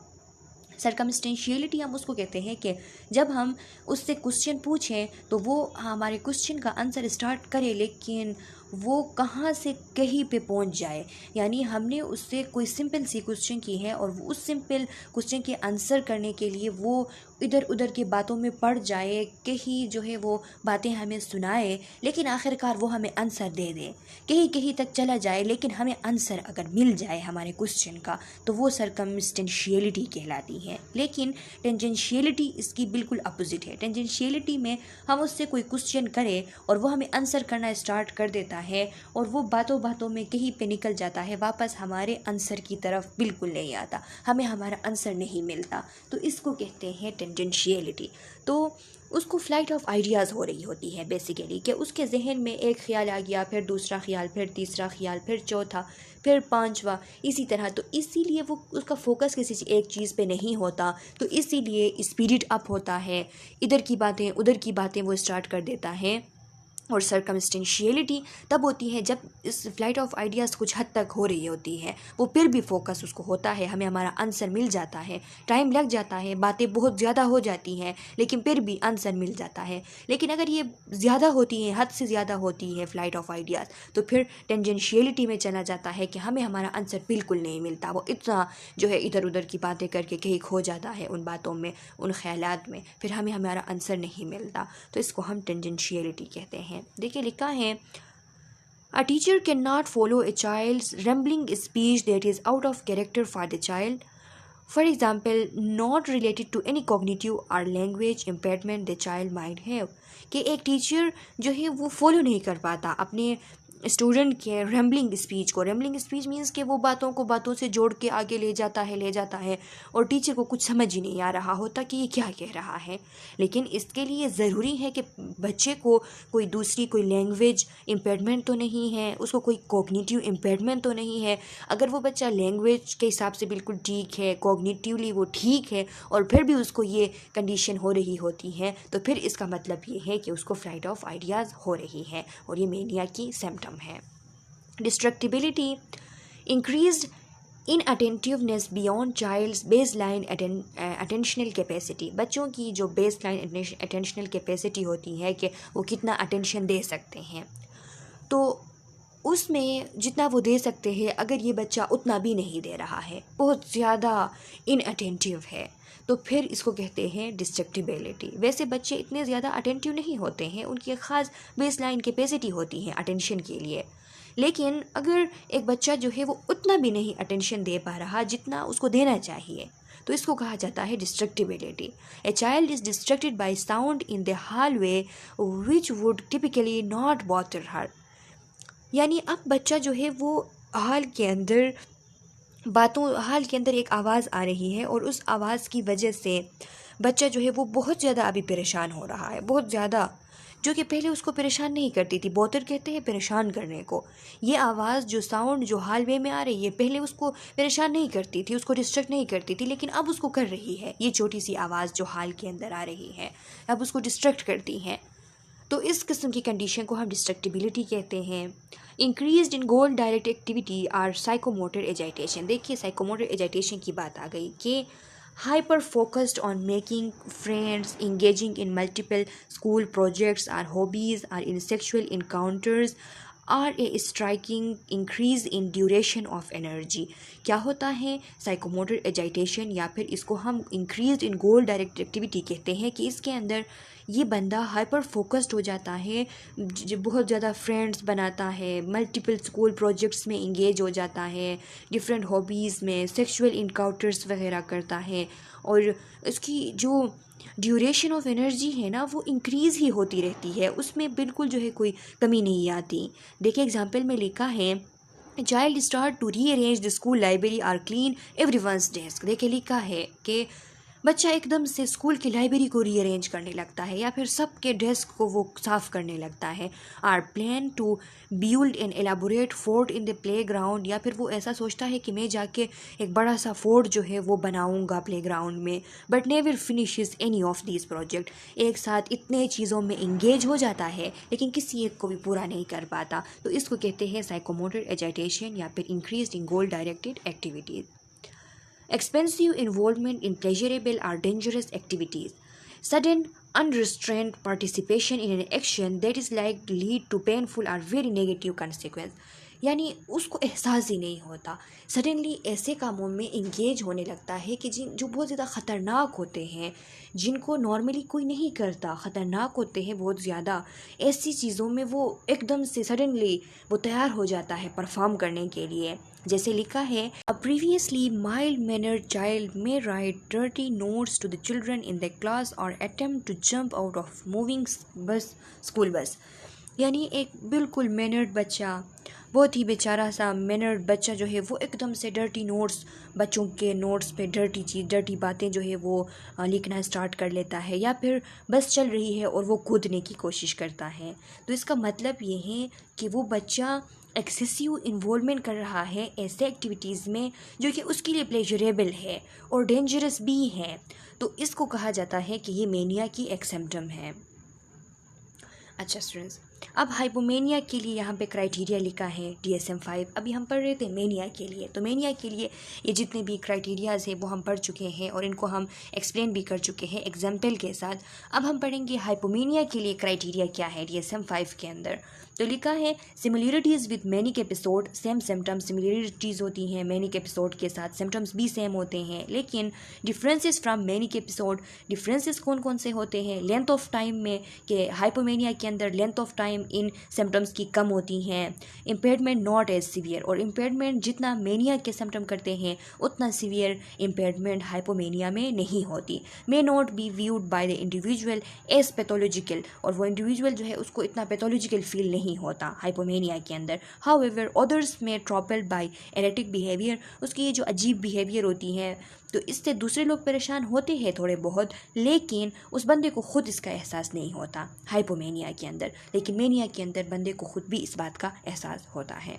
सर्कमस्टेंशियलिटी हम उसको कहते हैं कि जब हम उससे क्वेश्चन पूछें तो वो हमारे क्वेश्चन का आंसर स्टार्ट करे लेकिन वो कहाँ से कहीं पे पहुंच जाए। यानी हमने उससे कोई सिंपल सी क्वेश्चन की है और उस सिंपल क्वेश्चन के आंसर करने के लिए वो इधर उधर की बातों में पड़ जाए, कहीं जो है वो बातें हमें सुनाए लेकिन आखिरकार वो हमें आंसर दे दे, कहीं कहीं तक चला जाए लेकिन हमें आंसर अगर मिल जाए हमारे क्वेश्चन का तो वो सर्कमस्टेंशियलिटी कहलाती है। लेकिन टेंजेंशियलिटी इसकी बिल्कुल अपोजिट है। टेंजेंशियलिटी में हम उससे कोई क्वेश्चन करें और वो हमें आंसर करना स्टार्ट कर देता है और वो बातों बातों में कहीं पे निकल जाता है, वापस हमारे आंसर की तरफ बिल्कुल नहीं आता, हमें हमारा आंसर नहीं मिलता। तो इसको कहते हैं टेंजेंशियलिटी। तो उसको फ्लाइट ऑफ आइडियाज़ हो रही होती है बेसिकली कि उसके जहन में एक ख्याल आ गया, फिर दूसरा ख्याल, फिर तीसरा ख्याल, फिर चौथा, फिर पांचवा, इसी तरह। तो इसीलिए वो उसका फोकस किसी एक चीज़ पे नहीं होता, तो इसीलिए स्पीड अप होता है, इधर की बातें उधर की बातें वो स्टार्ट कर देता है और सर्कमस्टेंशियलिटी तब होती है जब इस फ्लाइट ऑफ आइडियाज़ कुछ हद तक हो रही होती है, वो फिर भी फोकस उसको होता है, हमें हमारा आंसर मिल जाता है, टाइम लग जाता है, बातें बहुत ज़्यादा हो जाती हैं, लेकिन फिर भी आंसर मिल जाता है। लेकिन अगर ये ज़्यादा होती है, हद से ज़्यादा होती है फ्लाइट ऑफ आइडियाज़, तो फिर टेंजेंशियलिटी में चला जाता है कि हमें हमारा आंसर बिल्कुल नहीं मिलता, वो इतना जो है इधर उधर की बातें करके कहीं खो जाता है उन बातों में, उन ख्यालात में, फिर हमें हमारा आंसर नहीं मिलता। तो इसको हम टेंजेंशियलिटी कहते हैं। देखिए लिखा है, a teacher can not follow a child's rambling speech that is out of character for the child, for example not related to any cognitive और language impairment the child might have. कि एक टीचर जो है वो follow नहीं कर पाता अपने स्टूडेंट के रैम्बलिंग स्पीच को। रैम्बलिंग स्पीच मीन्स कि वो बातों को बातों से जोड़ के आगे ले जाता है और टीचर को कुछ समझ ही नहीं आ रहा होता कि ये क्या कह रहा है। लेकिन इसके लिए ज़रूरी है कि बच्चे को कोई दूसरी कोई लैंग्वेज इम्पेयरमेंट तो नहीं है, उसको कोई कॉग्निटिव इम्पेयरमेंट तो नहीं है। अगर वो बच्चा लैंग्वेज के हिसाब से बिल्कुल ठीक है, कॉग्निटिवली वो ठीक है, और फिर भी उसको ये कंडीशन हो रही होती है, तो फिर इसका मतलब ये है कि उसको फ्लाइट ऑफ आइडियाज़ हो रही है और ये मेनिया की सिम्टम है। Distractibility, increased inattentiveness beyond child's baseline attentional capacity. बच्चों की जो बेसलाइन अटेंशनल कैपेसिटी होती है कि वो कितना अटेंशन दे सकते हैं, तो उसमें जितना वो दे सकते हैं अगर ये बच्चा उतना भी नहीं दे रहा है, बहुत ज़्यादा इनअटेंटिव है, तो फिर इसको कहते हैं डिस्ट्रैक्टिबिलिटी। वैसे बच्चे इतने ज़्यादा अटेंटिव नहीं होते हैं, उनकी एक ख़ास बेसलाइन कैपेसिटी होती है अटेंशन के लिए। लेकिन अगर एक बच्चा जो है वो उतना भी नहीं अटेंशन दे पा रहा जितना उसको देना चाहिए, तो इसको कहा जाता है distractibility. A child is distracted by sound in the hallway which would typically not bother her. यानी अब बच्चा जो है वो हाल के अंदर एक आवाज़ आ रही है और उस आवाज़ की वजह से बच्चा जो है वो बहुत ज़्यादा अभी परेशान हो रहा है, बहुत ज़्यादा, जो कि पहले उसको परेशान नहीं करती थी। बॉदर कहते हैं परेशान करने को। ये आवाज़ जो साउंड जो हालवे में आ रही है पहले उसको परेशान नहीं करती थी, उसको डिस्ट्रैक्ट नहीं करती थी, लेकिन अब उसको कर रही है। ये छोटी सी आवाज़ जो हाल के अंदर आ रही है अब उसको डिस्ट्रैक्ट करती है। तो इस किस्म की कंडीशन को हम डिस्ट्रैक्टिबिलिटी कहते हैं। Increased in goal direct activity or psychomotor agitation. देखिए साइकोमोटर एजाइटेशन की बात आ गई कि hyper focused on making friends, engaging in multiple school projects or hobbies or in sexual encounters or a striking increase in duration of energy. क्या होता है psychomotor agitation, या फिर इसको हम increase in goal direct activity कहते हैं कि इसके अंदर ये बंदा हाइपर फोकस्ड हो जाता है, बहुत ज़्यादा फ्रेंड्स बनाता है, मल्टीपल स्कूल प्रोजेक्ट्स में इंगेज हो जाता है, डिफरेंट हॉबीज़ में सेक्सुअल इनकाउंटर्स वगैरह करता है, और इसकी जो ड्यूरेशन ऑफ एनर्जी है ना वो इंक्रीज़ ही होती रहती है, उसमें बिल्कुल जो है कोई कमी नहीं आती। देखिए एग्जाम्पल में लिखा है, child start to rearrange the school library or clean everyone's desk. देखिए लिखा है कि बच्चा एकदम से स्कूल की लाइब्रेरी को रीअरेंज करने लगता है या फिर सबके डेस्क को वो साफ़ करने लगता है। Or plan to build an elaborate fort in the play ground, या फिर वो ऐसा सोचता है कि मैं जाके एक बड़ा सा फोर्ट जो है वो बनाऊंगा प्ले ग्राउंड में, but never finishes any of this project. एक साथ इतने चीज़ों में इंगेज हो जाता है लेकिन किसी एक को भी पूरा नहीं कर पाता, तो इसको कहते हैं साइकोमोटर एजाइटेशन या फिर increase in goal directed activities. Expensive involvement in pleasurable or dangerous activities. Sudden, unrestrained participation in an action that is likely to lead to painful or very negative consequence. यानी उसको एहसास ही नहीं होता, suddenly ऐसे कामों में इंगेज होने लगता है कि जो बहुत ज़्यादा ख़तरनाक होते हैं, जिनको नॉर्मली कोई नहीं करता, ख़तरनाक होते हैं बहुत ज़्यादा, ऐसी चीज़ों में वो एकदम से सडनली वो तैयार हो जाता है परफॉर्म करने के लिए। जैसे लिखा है, a previously mild mannered child may write dirty notes to the children in the class और attempt to jump out of moving school bus. यानी एक बिल्कुल मैनर्ड बच्चा, बहुत ही बेचारा सा मैनर्ड बच्चा जो है वो एकदम से डर्टी नोट्स, बच्चों के नोट्स पे डर्टी बातें जो है वो लिखना स्टार्ट कर लेता है, या फिर बस चल रही है और वो कूदने की कोशिश करता है। तो इसका मतलब ये है कि वो बच्चा एक्सेसिव इन्वॉल्वमेंट कर रहा है ऐसे एक्टिविटीज़ में जो कि उसके लिए प्लेजरेबल है और डेंजरस भी है। तो इसको कहा जाता है कि ये मेनिया की एक सिम्टम है। अच्छा स्टूडेंट्स, अब हाइपोमेनिया के लिए यहाँ पे क्राइटेरिया लिखा है DSM-5। अभी हम पढ़ रहे थे मेनिया के लिए, तो मेनिया के लिए ये जितने भी क्राइटेरियाज़ है वो हम पढ़ चुके हैं और इनको हम एक्सप्लेन भी कर चुके हैं एग्जाम्पल के साथ। अब हम पढ़ेंगे हाइपोमेनिया के लिए क्राइटेरिया क्या है DSM-5 के अंदर। तो लिखा है similarities with manic episode, same symptoms, similarities होती हैं मैनिक एपिसोड के साथ, सिम्टम्स भी सेम होते हैं, लेकिन differences from manic episode, differences कौन कौन से होते हैं लेंथ ऑफ टाइम में, कि हाइपोमेनिया के अंदर length of time in symptoms की कम होती हैं, इम्पेयरमेंट नॉट एज सीवियर, और इम्पेयरमेंट जितना मेनिया के सिम्टम करते हैं उतना सीवियर इम्पेयरमेंट हाइपोमेनिया में नहीं होती, may not be viewed by the individual as pathological, और वो इंडिविजुअल जो है उसको इतना पैथोलॉजिकल फील नहीं होता हाइपोमेनिया के अंदर। हाउएवर अदर्स में ट्रॉपल्ड बाय एरेटिक बिहेवियर, उसकी ये जो अजीब बिहेवियर होती है तो इससे दूसरे लोग परेशान होते हैं थोड़े बहुत, लेकिन उस बंदे को खुद इसका एहसास नहीं होता हाइपोमेनिया के अंदर, लेकिन मेनिया के अंदर बंदे को खुद भी इस बात का एहसास होता है।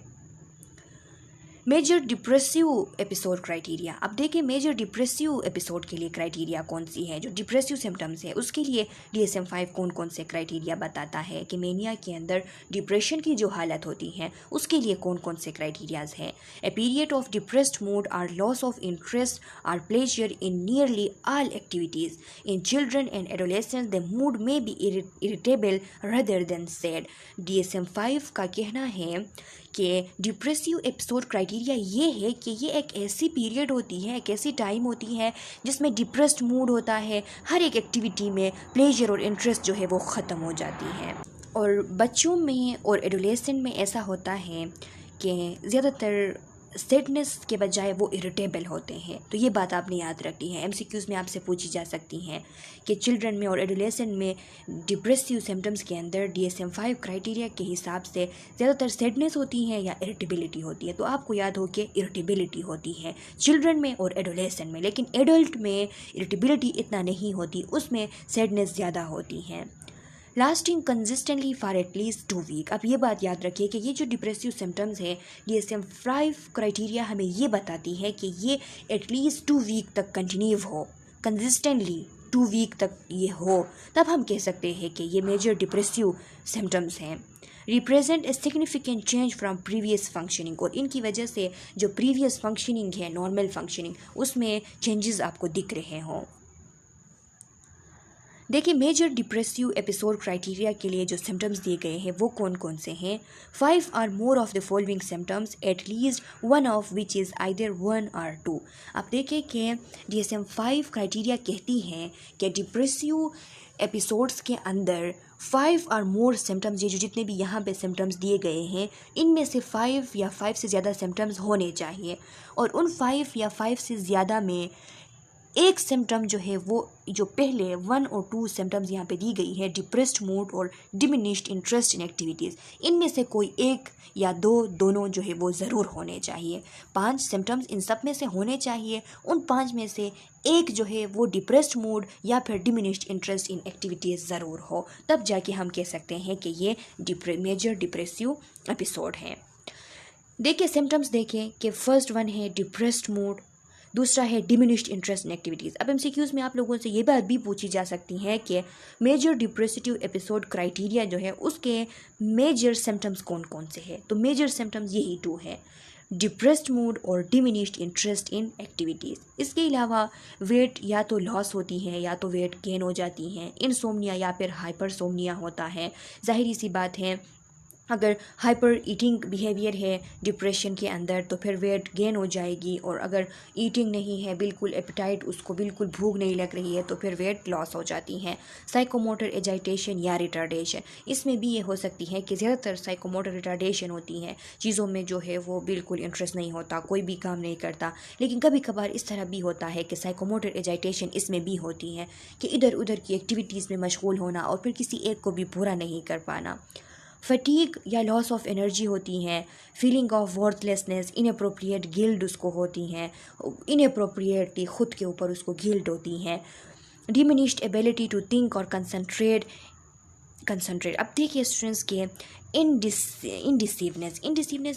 Major depressive episode criteria. अब देखिए मेजर डिप्रेसिव एपिसोड के लिए क्राइटेरिया कौन सी है, जो डिप्रेसिव सिम्टम्स है उसके लिए DSM-5 कौन कौन से क्राइटेरिया बताता है कि मेनिया के अंदर डिप्रेशन की जो हालत होती है उसके लिए कौन कौन से क्राइटेरियाज हैं। A period of depressed mood or loss of interest or pleasure in nearly all activities, in children and adolescents the mood may be irritable rather than sad. DSM-5 का कहना है कि डिप्रेसिव एपिसोड क्राइटेरिया ये है कि ये एक ऐसी पीरियड होती है, एक ऐसी टाइम होती है जिसमें डिप्रेस्ड मूड होता है, हर एक एक्टिविटी में प्लेजर और इंटरेस्ट जो है वो ख़त्म हो जाती है। और बच्चों में और एडोलेसेंट में ऐसा होता है कि ज़्यादातर सैडनेस के बजाय वो इरिटेबल होते हैं, तो ये बात आपने याद रखनी है। MCQs में आपसे पूछी जा सकती हैं कि चिल्ड्रन में और एडोलेसेंट में डिप्रेसिव सिम्टम्स के अंदर DSM-5 क्राइटेरिया के हिसाब से ज़्यादातर सैडनेस होती है या इरिटेबिलिटी होती है, तो आपको याद हो कि इरिटेबिलिटी होती है चिल्ड्रन में और एडोलेसेंट में, लेकिन एडल्ट में इरिटेबिलिटी इतना नहीं होती, उसमें सैडनेस ज़्यादा होती है। Lasting consistently for at least 2 week. अब ये बात याद रखिए कि ये जो डिप्रेसिव सिम्टम्स है DSM-5 क्राइटेरिया हमें ये बताती है कि ये एटलीस्ट 2 वीक तक कंटिन्यू हो, कंसिस्टेंटली 2 वीक तक ये हो, तब हम कह सकते हैं कि ये मेजर डिप्रेसिव सिम्टम्स हैं। Represent a significant change from previous functioning, और इनकी वजह से जो प्रीवियस फंक्शनिंग है नॉर्मल फंक्शनिंग उसमें चेंजेस आपको दिख रहे हों। देखिए मेजर डिप्रेसिव एपिसोड क्राइटेरिया के लिए जो सिम्टम्स दिए गए हैं वो कौन कौन से हैं। 5 or more of the following symptoms at least one of which is either 1 और 2। आप देखिए कि DSM-5 क्राइटेरिया कहती हैं कि डिप्रेसिव एपिसोड्स के अंदर 5 और मोर सिम्टम्स, ये जो जितने भी यहाँ पे सिम्टम्स दिए गए हैं इनमें से 5 या 5 से ज़्यादा सिम्टम्स होने चाहिए, और उन 5 या 5 से ज़्यादा में एक सिम्टम जो है वो जो पहले 1 और 2 सिम्टम्स यहाँ पे दी गई है, डिप्रेस्ड मूड और डिमिनिश्ड इंटरेस्ट इन एक्टिविटीज़, इनमें से कोई एक या दोनों जो है वो ज़रूर होने चाहिए। 5 सिम्टम्स इन सब में से होने चाहिए, उन 5 में से एक जो है वो डिप्रेस्ड मूड या फिर डिमिनिश्ड इंटरेस्ट इन एक्टिविटीज़ ज़रूर हो, तब जाके हम कह सकते हैं कि ये मेजर डिप्रेसिव एपिसोड है। देखिए सिम्टम्स देखें कि फर्स्ट वन है डिप्रेस्ड मूड, दूसरा है डिमिनिश्ड इंटरेस्ट इन एक्टिविटीज़। अब MCQs में आप लोगों से ये बात भी पूछी जा सकती है कि मेजर डिप्रेसिव एपिसोड क्राइटेरिया जो है उसके मेजर सिम्टम्स कौन कौन से हैं, तो मेजर सिम्टम्स यही 2 है, डिप्रेस्ड मूड और डिमिनिश्ड इंटरेस्ट इन एक्टिविटीज़। इसके अलावा वेट या तो लॉस होती है या तो वेट गेन हो जाती हैं, इनसोमनिया या फिर हाइपरसोमनिया होता है। जाहिर सी बात है अगर हाइपर ईटिंग बिहेवियर है डिप्रेशन के अंदर तो फिर वेट गेन हो जाएगी, और अगर ईटिंग नहीं है बिल्कुल एपेटाइट, उसको बिल्कुल भूख नहीं लग रही है तो फिर वेट लॉस हो जाती हैं। साइकोमोटर एजाइटेशन या रिटार्डेशन, इसमें भी ये हो सकती है कि ज़्यादातर साइकोमोटर रिटार्डेशन होती है, चीज़ों में जो है वो बिल्कुल इंटरेस्ट नहीं होता, कोई भी काम नहीं करता, लेकिन कभी कभार इस तरह भी होता है कि साइकोमोटर एजाइटेशन इसमें भी होती है कि इधर उधर की एक्टिविटीज़ में मशगूल होना और फिर किसी एक को भी पूरा नहीं कर पाना। फटीग या लॉस ऑफ एनर्जी होती हैं, feeling of worthlessness, inappropriate guild उसको होती हैं, इनअप्रोप्रिएटली ख़ुद के ऊपर उसको गिल्ड होती हैं। डिमिनिश्ड एबिलिटी टू थिंक और कंसंट्रेट कंसंट्रेट। अब देखिए स्टूडेंट्स के इंडिसिवनेस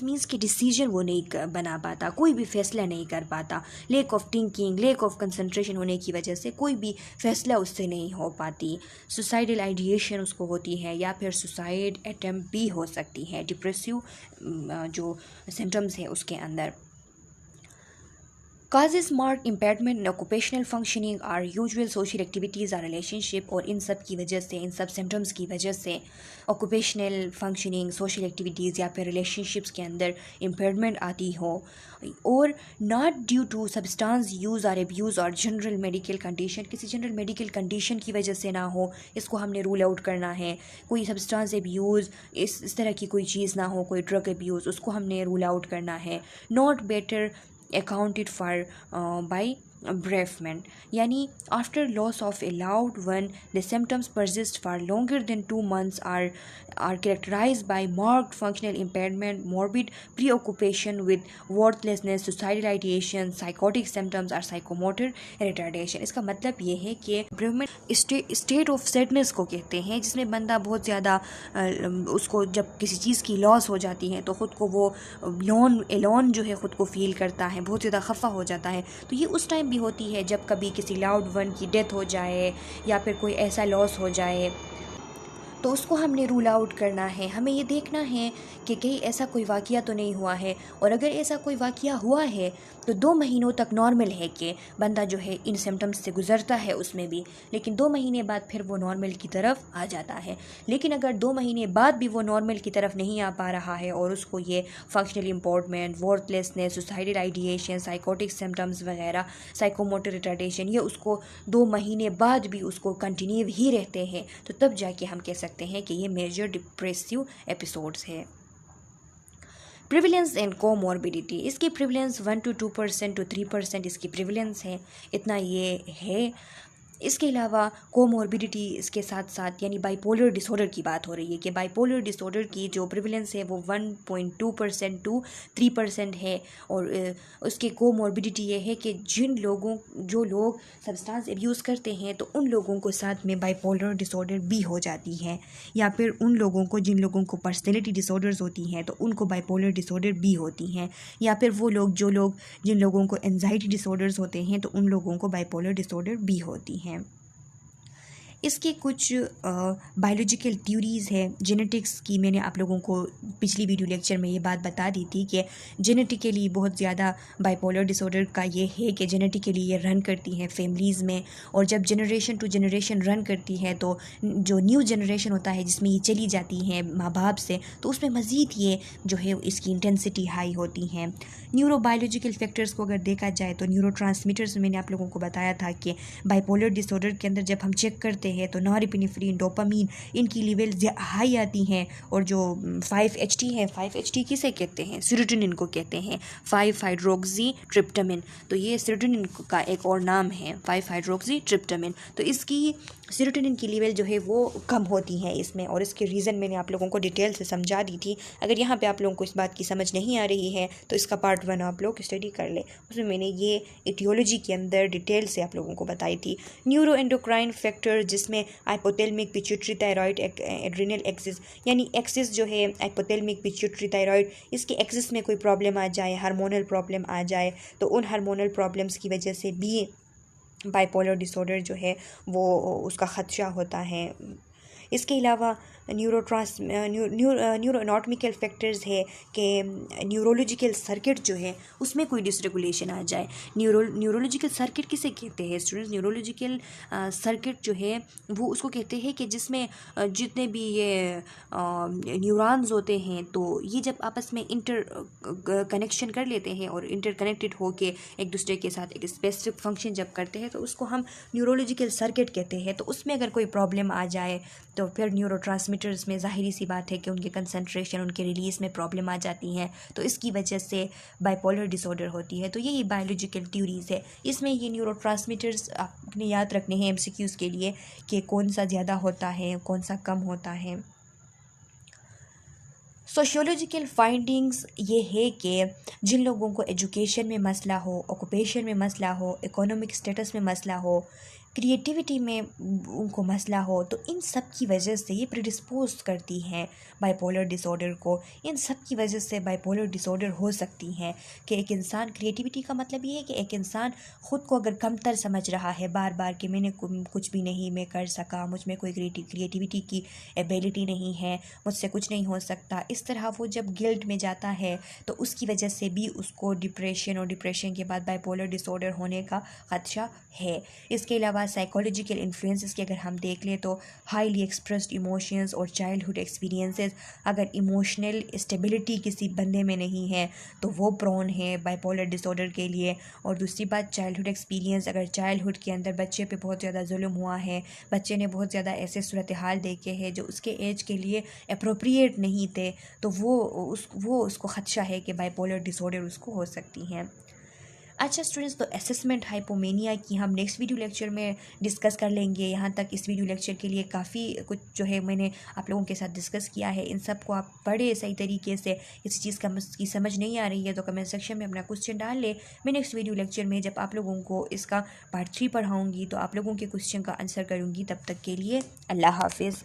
मीन्स कि डिसीजन वो नहीं बना पाता, कोई भी फैसला नहीं कर पाता, lake of thinking, lake of concentration होने की वजह से कोई भी फैसला उससे नहीं हो पाती। सुसाइडल आइडिएशन उसको होती है या फिर सुसाइड अटेम्प्ट भी हो सकती है डिप्रेसिव जो सिम्टम्स है उसके अंदर। Causes marked impairment in occupational functioning are usual social activities or relationship, और इन सब की वजह से, इन सब सिम्टम्स की वजह से occupational functioning, social activities या फिर relationships के अंदर impairment आती हो, और not due to substance use or abuse और general medical condition, किसी general medical condition की वजह से ना हो, इसको हमने रूल आउट करना है। कोई substance abuse, इस तरह की कोई चीज़ ना हो, कोई drug abuse, उसको हमने रूल आउट करना है। Not better accounted for by bereavement, यानी after loss of a loved one the symptoms persist for longer than 2 months are characterized by marked functional impairment, morbid preoccupation with worthlessness, suicidal ideation, psychotic symptoms और psychomotor retardation। इसका मतलब ये है कि bereavement state of sadness को कहते हैं, जिसमें बंदा बहुत ज़्यादा उसको जब किसी चीज़ की लॉस हो जाती है तो ख़ुद को वो एलोन जो है ख़ुद को फील करता है, बहुत ज़्यादा खफा हो जाता है। तो ये उस टाइम भी होती है जब कभी किसी लाउड वन की डेथ हो जाए या फिर कोई ऐसा लॉस हो जाए, तो उसको हमने रूल आउट करना है। हमें ये देखना है कि कहीं ऐसा कोई वाक़या तो नहीं हुआ है, और अगर ऐसा कोई वाक़या हुआ है तो 2 महीनों तक नॉर्मल है कि बंदा जो है इन सिम्टम्स से गुज़रता है उसमें भी, लेकिन 2 महीने बाद फिर वो नॉर्मल की तरफ आ जाता है। लेकिन अगर 2 महीने बाद भी वो नॉर्मल की तरफ नहीं आ पा रहा है और उसको ये functional impairment, worthlessness, suicidal ideation, psychotic symptoms वगैरह, साइकोमोटर रिटार्डेशन, ये उसको 2 महीने बाद भी उसको कंटिन्यू ही रहते हैं, तो तब जाके हम कह सकते हैं कि ये मेजर डिप्रेसिव एपिसोड्स है। प्रिविलेंस एंड कोमॉर्बिडिटी, इसकी प्रिविलेंस 1 to 2% to 3% इसकी प्रिविलेंस है, इतना ये है। इसके अलावा कोमॉर्बिडिटी इसके साथ साथ, यानी बाइपोलर डिसऑर्डर की बात हो रही है कि बाइपोलर डिसऑर्डर की जो प्रिविलेंस है वो 1.2% to 3% है, और उसके कोमॉर्बिडिटी ये है कि जो लोग सब्सटेंस एब्यूज़ करते हैं तो उन लोगों को साथ में बाइपोलर डिसऑर्डर भी हो जाती है, या फिर उन लोगों को जिन लोगों को पर्सनैलिटी डिसऑर्डर्स होती हैं तो उनको बाइपोलर डिसऑर्डर भी होती हैं, या फिर वो लोग जिन लोगों को एंजाइटी डिसऑर्डर्स होते हैं तो उन लोगों को बाइपोलर डिसऑर्डर भी होती हैं। इसके कुछ बायोलॉजिकल थ्योरीज़ है जेनेटिक्स की। मैंने आप लोगों को पिछली वीडियो लेक्चर में ये बात बता दी थी कि जेनेटिकली बहुत ज़्यादा बाइपोलर डिसऑर्डर का ये है कि जेनेटिकली ये रन करती हैं फैमिलीज़ में, और जब जनरेशन टू जनरेशन रन करती है तो जो न्यू जनरेशन होता है जिसमें ये चली जाती हैं माँ बाप से, तो उसमें मज़ीद ये जो है इसकी इंटेंसिटी हाई होती हैं। न्यूरोबायोलॉजिकल फैक्टर्स को अगर देखा जाए तो न्यूरोट्रांसमीटर्स मैंने आप लोगों को बताया था कि बाइपोलर डिसऑर्डर के अंदर जब हम चेक करते हैं तो नॉरएपिनेफ्रिन, डोपामीन, इनकी लेवल हाई आती हैं, और जो 5-HT है, 5-HT किसे कहते हैं? सेरोटोनिन को कहते हैं, 5-हाइड्रोक्सी-ट्रिप्टामिन। तो ये सेरोटोनिन का एक और नाम है, 5-हाइड्रोक्सी-ट्रिप्टामिन। तो इसकी सेरोटोनिन की लेवल जो है वो कम होती है इसमें, और इसके रीज़न मैंने आप लोगों को डिटेल से समझा दी थी। अगर यहाँ पे आप लोगों को इस बात की समझ नहीं आ रही है तो इसका पार्ट 1 आप लोग स्टडी कर ले, उसमें मैंने ये एटियोलॉजी के अंदर डिटेल से आप लोगों को बताई थी। न्यूरो एंडोक्राइन फैक्टर, जिसमें hypothalamic, pituitary, thyroid, adrenal axis, यानी एक्सिस जो है हाइपोथैलेमिक, पिट्यूटरी, थायराइड, इसके एक्सिस में कोई प्रॉब्लम आ जाए, हार्मोनल प्रॉब्लम आ जाए, तो उन हार्मोनल प्रॉब्लम्स की वजह से भी बाइपोलर डिसऑर्डर जो है वो उसका ख़दशा होता है। इसके अलावा न्यूरोएनाटॉमिकल फैक्टर्स है कि न्यूरोलॉजिकल सर्किट जो है उसमें कोई डिसरेगुलेशन आ जाए। न्यूरोलॉजिकल सर्किट किसे कहते हैं स्टूडेंट्स? न्यूरोलॉजिकल सर्किट जो है वो उसको कहते हैं कि जिसमें जितने भी ये न्यूरॉन्स होते हैं तो ये जब आपस में इंटर कनेक्शन कर लेते हैं और इंटरकनेक्टेड होके एक दूसरे के साथ एक स्पेसिफिक फंक्शन जब करते हैं तो उसको हम न्यूरोलॉजिकल सर्किट कहते हैं। तो उसमें अगर कोई प्रॉब्लम आ जाए तो फिर न्यूरोट्रांसमीटर्स में ज़ाहिरी सी बात है कि उनके कंसंट्रेशन, उनके रिलीज़ में प्रॉब्लम आ जाती हैं, तो इसकी वजह से बाइपोलर डिसऑर्डर होती है। तो यही बायोलॉजिकल थ्योरीज़ है। इसमें ये न्यूरोट्रांसमीटर्स आपने याद रखने हैं MCQs के लिए कि कौन सा ज़्यादा होता है, कौन सा कम होता है। सोशियोलॉजिकल फाइंडिंग्स ये है कि जिन लोगों को एजुकेशन में मसला हो, ऑक्यूपेशन में मसला हो, इकोनॉमिक स्टेटस में मसला हो, क्रिएटिविटी में उनको मसला हो, तो इन सब की वजह से ये प्रिडिस्पोज करती हैं बाइपोलर डिसऑर्डर को। इन सब की वजह से बाइपोलर डिसऑर्डर हो सकती हैं कि एक इंसान, क्रिएटिविटी का मतलब ये है कि एक इंसान ख़ुद को अगर कमतर समझ रहा है बार बार कि मैंने कुछ भी नहीं मैं कर सका, मुझ में कोई क्रिएटिविटी की एबिलिटी नहीं है, मुझसे कुछ नहीं हो सकता, इस तरह वो जब गिल्ट में जाता है तो उसकी वजह से भी उसको डिप्रेशन और डिप्रेशन के बाद बाइपोलर डिसऑर्डर होने का ख़दशा है। इसके अलावा साइकोलॉजिकल इन्फ्लुएंसेस की अगर हम देख लें तो हाईली एक्सप्रेस्ड इमोशंस और चाइल्डहुड एक्सपीरियंसेस, अगर इमोशनल स्टेबिलिटी किसी बंदे में नहीं है तो वो प्रोन है बाइपोलर डिसऑर्डर के लिए। और दूसरी बात चाइल्डहुड एक्सपीरियंस, अगर चाइल्डहुड के अंदर बच्चे पे बहुत ज़्यादा जुल्म हुआ है, बच्चे ने बहुत ज़्यादा ऐसे सूरत हाल देखे हैं जो उसके एज के लिए अप्रोप्रिएट नहीं थे, तो वो उसको ख़दशा है कि बाइपोलर डिसऑर्डर उसको हो सकती हैं। अच्छा स्टूडेंट्स, तो असेसमेंट हाइपोमेनिया की हम नेक्स्ट वीडियो लेक्चर में डिस्कस कर लेंगे। यहाँ तक इस वीडियो लेक्चर के लिए काफ़ी कुछ जो है मैंने आप लोगों के साथ डिस्कस किया है। इन सब को आप पढ़े सही तरीके से, किसी चीज़ की समझ नहीं आ रही है तो कमेंट सेक्शन में अपना क्वेश्चन डाल ले। मैं नेक्स्ट वीडियो लेक्चर में जब आप लोगों को इसका पार्ट 3 पढ़ाऊँगी तो आप लोगों के क्वेश्चन का आंसर करूँगी। तब तक के लिए अल्लाह हाफिज़।